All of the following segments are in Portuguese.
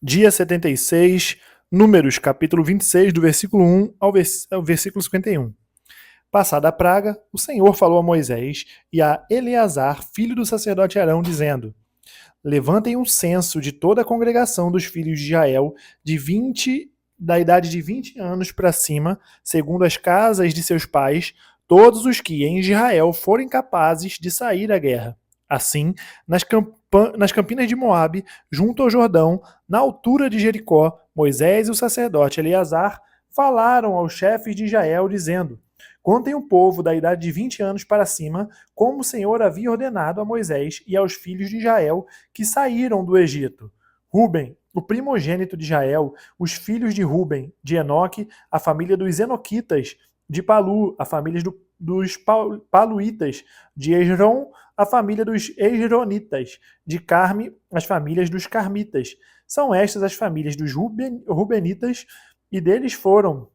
Dia 76, Números, capítulo 26, do versículo 1 ao versículo 51. Passada a praga, o Senhor falou a Moisés e a Eleazar, filho do sacerdote Arão, dizendo: Levantem um censo de toda a congregação dos filhos de Israel, da idade de 20 anos para cima, segundo as casas de seus pais, todos os que em Israel forem capazes de sair à guerra. Assim, nas campinas de Moabe, junto ao Jordão, na altura de Jericó, Moisés e o sacerdote Eleazar falaram aos chefes de Israel, dizendo: Contem o povo da idade de 20 anos para cima, como o Senhor havia ordenado a Moisés e aos filhos de Israel que saíram do Egito. Ruben, o primogênito de Israel, os filhos de Ruben, de Enoque, a família dos Enoquitas, de Palu, a família dos Paluítas, de Esron, a família dos Esronitas, de Carme, as famílias dos Carmitas. São estas as famílias dos Rubenitas, e deles foram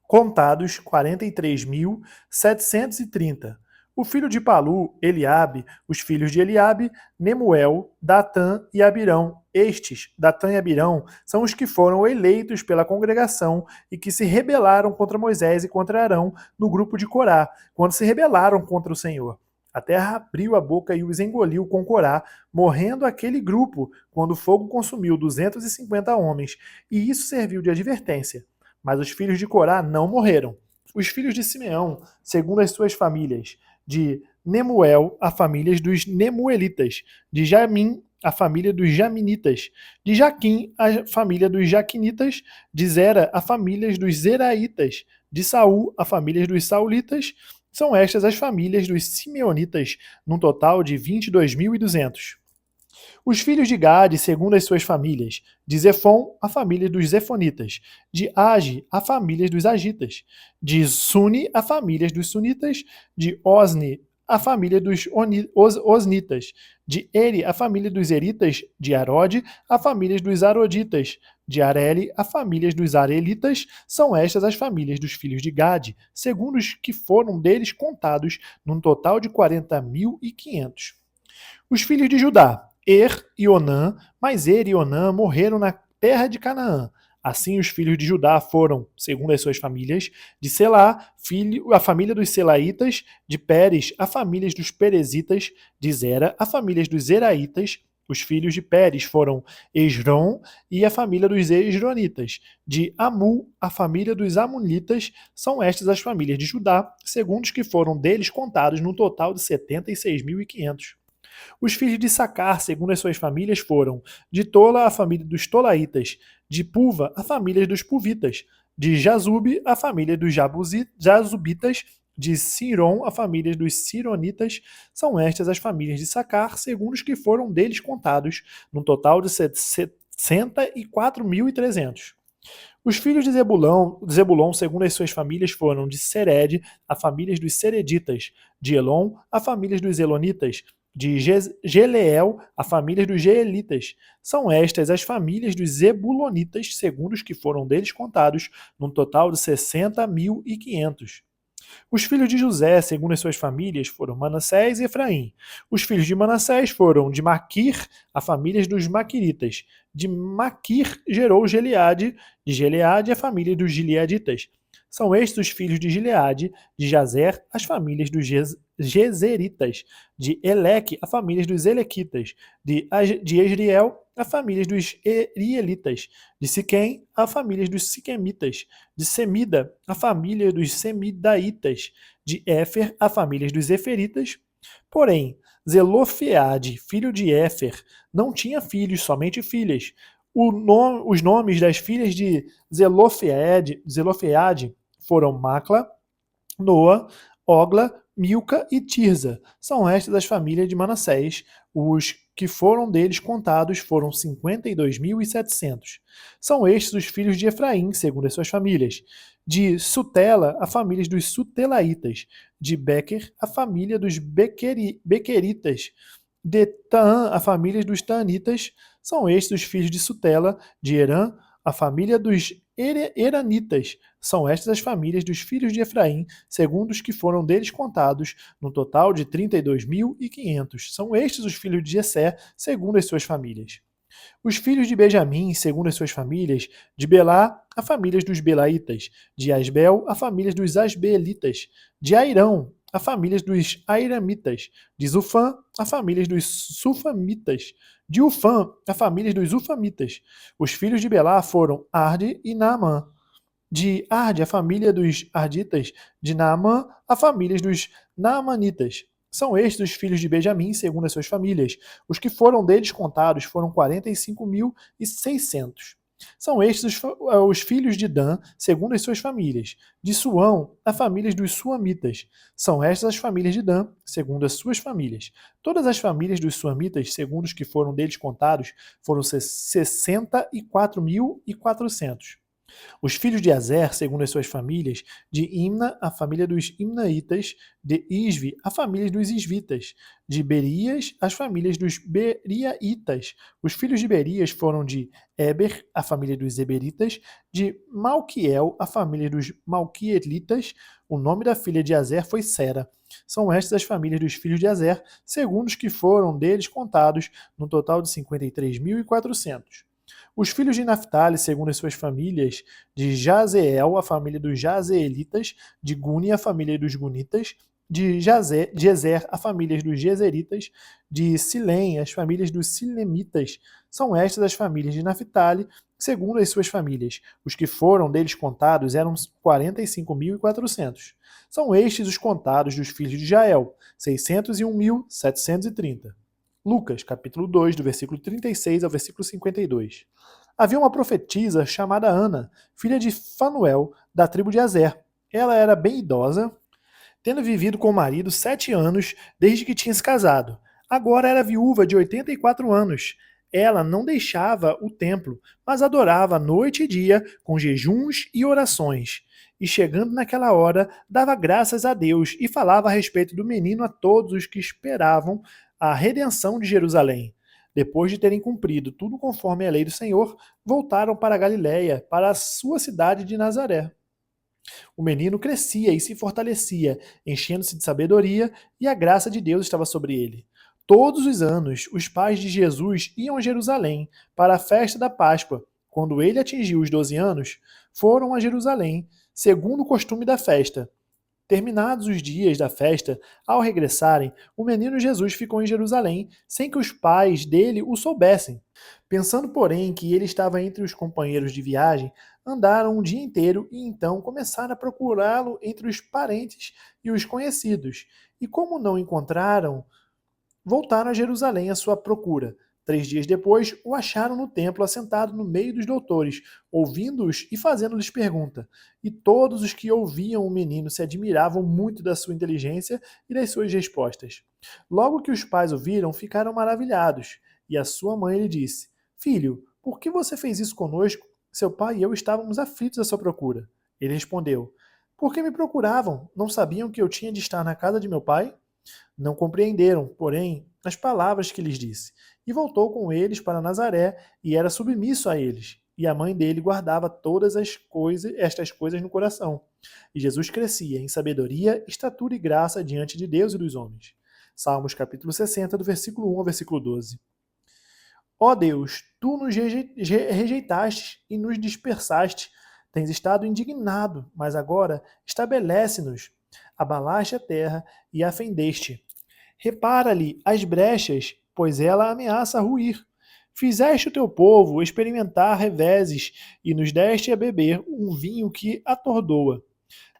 contados 43.730. O filho de Palu, Eliabe, os filhos de Eliabe, Nemuel, Datã e Abirão. Estes, Datã e Abirão, são os que foram eleitos pela congregação e que se rebelaram contra Moisés e contra Arão no grupo de Corá, quando se rebelaram contra o Senhor. A terra abriu a boca e os engoliu com Corá, morrendo aquele grupo, quando o fogo consumiu 250 homens, e isso serviu de advertência. Mas os filhos de Corá não morreram. Os filhos de Simeão, segundo as suas famílias, de Nemuel, a família dos Nemuelitas, de Jamim, a família dos Jaminitas, de Jaquim, a família dos Jaquinitas, de Zera, a família dos Zeraitas, de Saul, a família dos Saulitas. São estas as famílias dos Simeonitas, num total de 22.200. Os filhos de Gade, segundo as suas famílias: de Zefon, a família dos Zefonitas; de Age, a família dos Agitas; de Suni, a família dos Sunitas; de Osni, a família dos Osnitas; de Eri, a família dos Eritas; de Arode, a família dos Aroditas; de Areli, a família dos Arelitas. São estas as famílias dos filhos de Gade, segundo os que foram deles contados, num total de 40.500. Os filhos de Judá: e Onã, mas e Onã morreram na terra de Canaã. Assim, os filhos de Judá foram, segundo as suas famílias: de Selá, a família dos Selaitas; de Pérez, a família dos Perezitas; de Zera, a família dos Zeraitas. Os filhos de Pérez foram Esrom e a família dos Esronitas; de Amu, a família dos Amunitas. São estas as famílias de Judá, segundo os que foram deles contados, num total de 76.500. Os filhos de Sacar, segundo as suas famílias, foram: de Tola, a família dos Tolaitas; de Puva, a família dos Puvitas; de Jazube, a família dos Jazubitas; de Siron, a família dos Sironitas. São estas as famílias de Sacar, segundo os que foram deles contados, num total de 64.300. Os filhos de Zebulon, segundo as suas famílias, foram: de Sered, a família dos Sereditas; de Elon, a família dos Elonitas; de Geleel, a família dos Geelitas. São estas as famílias dos Zebulonitas, segundo os que foram deles contados, num total de 60.500. Os filhos de José, segundo as suas famílias, foram Manassés e Efraim. Os filhos de Manassés foram: de Maquir, a família dos Maquiritas; de Maquir gerou Gileade; de Gileade, a família dos Gileaditas. São estes os filhos de Gileade; de Jazer, as famílias dos Jezeritas; de Eleque, a família dos Elequitas; de Esriel, a família dos Erielitas; de Siquém, a família dos Siquemitas; de Semida, a família dos Semidaitas; de Éfer, a família dos Eferitas. Porém, Zelofeade, filho de Éfer, não tinha filhos, somente filhas. Os nomes das filhas de Zelofeade foram Macla, Noa, Ogla, Milca e Tirza. São estas as famílias de Manassés. Os que foram deles contados foram 52.700. São estes os filhos de Efraim, segundo as suas famílias: de Sutela, a família dos Sutelaitas; de Bequer, a família dos Bequeritas; de Taã, a família dos Taanitas. São estes os filhos de Sutela; de Herã, a família dos Eranitas. São estas as famílias dos filhos de Efraim, segundo os que foram deles contados, no total de 32.500. São estes os filhos de Jessé, segundo as suas famílias. Os filhos de Benjamim, segundo as suas famílias, de Belá, a famílias dos Belaitas, de Asbel, a famílias dos Asbelitas, de Airão, a famílias dos Airamitas, de Zufã, a famílias dos Sufamitas, de Ufã, a famílias dos Ufamitas. Os filhos de Belá foram Arde e Naamã. De Arde, a família dos Arditas, de Naamã, a famílias dos Naamanitas. São estes os filhos de Benjamim, segundo as suas famílias. Os que foram deles contados foram 45.600. São estes os filhos de Dan, segundo as suas famílias. De Suão, a famílias dos Suamitas. São estas as famílias de Dan, segundo as suas famílias. Todas as famílias dos Suamitas, segundo os que foram deles contados, foram 64.400. Os filhos de Azer, segundo as suas famílias, de Imna, a família dos Imnaitas, de Isvi, a família dos Isvitas, de Berias, as famílias dos Beriaitas. Os filhos de Berias foram de Eber, a família dos Eberitas, de Malquiel, a família dos Malquielitas. O nome da filha de Azer foi Sera. São estas as famílias dos filhos de Azer, segundo os que foram deles contados, no total de 53.400. Os filhos de Naphtali, segundo as suas famílias, de Jazeel, a família dos Jazeelitas, de Guni, a família dos Gunitas, de Jezer, a família dos Jezeritas, de Silém, as famílias dos Silemitas. São estas as famílias de Naphtali, segundo as suas famílias. Os que foram deles contados eram 45.400. São estes os contados dos filhos de Jael, 601.730. Lucas, capítulo 2, do versículo 36 ao versículo 52. Havia uma profetisa chamada Ana, filha de Fanuel, da tribo de Azer. Ela era bem idosa, tendo vivido com o marido 7 anos desde que tinha se casado. Agora era viúva de 84 anos. Ela não deixava o templo, mas adorava noite e dia com jejuns e orações. E chegando naquela hora, dava graças a Deus e falava a respeito do menino a todos os que esperavam a redenção de Jerusalém. Depois de terem cumprido tudo conforme a lei do Senhor, voltaram para a Galiléia, para a sua cidade de Nazaré. O menino crescia e se fortalecia, enchendo-se de sabedoria, e a graça de Deus estava sobre ele. Todos os anos, os pais de Jesus iam a Jerusalém para a festa da Páscoa. Quando ele atingiu os 12 anos, foram a Jerusalém, segundo o costume da festa. Terminados os dias da festa, ao regressarem, o menino Jesus ficou em Jerusalém, sem que os pais dele o soubessem. Pensando, porém, que ele estava entre os companheiros de viagem, andaram um dia inteiro e então começaram a procurá-lo entre os parentes e os conhecidos. E como não encontraram, voltaram a Jerusalém à sua procura. 3 dias depois, o acharam no templo assentado no meio dos doutores, ouvindo-os e fazendo-lhes pergunta. E todos os que ouviam o menino se admiravam muito da sua inteligência e das suas respostas. Logo que os pais o viram, ficaram maravilhados. E a sua mãe lhe disse: Filho, por que você fez isso conosco? Seu pai e eu estávamos aflitos à sua procura. Ele respondeu: Por que me procuravam? Não sabiam que eu tinha de estar na casa de meu pai? Não compreenderam, porém, as palavras que lhes disse. E voltou com eles para Nazaré, e era submisso a eles. E a mãe dele guardava todas estas coisas no coração. E Jesus crescia em sabedoria, estatura e graça diante de Deus e dos homens. Salmos capítulo 60, do versículo 1 ao versículo 12. Ó Deus, tu nos rejeitaste e nos dispersaste. Tens estado indignado, mas agora estabelece-nos. Abalaste a terra e a fendeste. Repara-lhe as brechas, pois ela ameaça ruir. Fizeste o teu povo experimentar reveses e nos deste a beber um vinho que atordoa.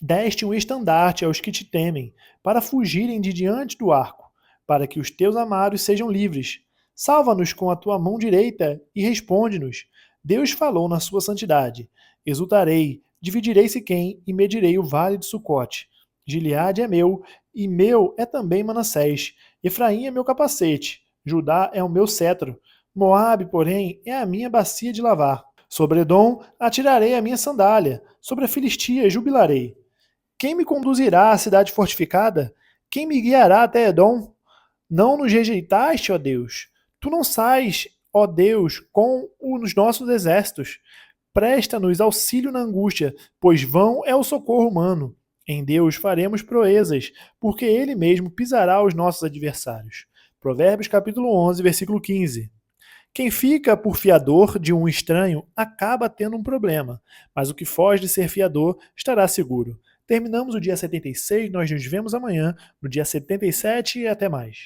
Deste um estandarte aos que te temem, para fugirem de diante do arco, para que os teus amados sejam livres. Salva-nos com a tua mão direita e responde-nos. Deus falou na sua santidade. Exultarei, dividirei Siquém e medirei o vale de Sucote. Gileade é meu, e meu é também Manassés. Efraim é meu capacete, Judá é o meu cetro. Moabe, porém, é a minha bacia de lavar. Sobre Edom atirarei a minha sandália, sobre a Filistia jubilarei. Quem me conduzirá à cidade fortificada? Quem me guiará até Edom? Não nos rejeitaste, ó Deus. Tu não sais, ó Deus, com os nossos exércitos. Presta-nos auxílio na angústia, pois vão é o socorro humano. Em Deus faremos proezas, porque Ele mesmo pisará os nossos adversários. Provérbios capítulo 11, versículo 15. Quem fica por fiador de um estranho acaba tendo um problema, mas o que foge de ser fiador estará seguro. Terminamos o dia 76, nós nos vemos amanhã, no dia 77 e até mais.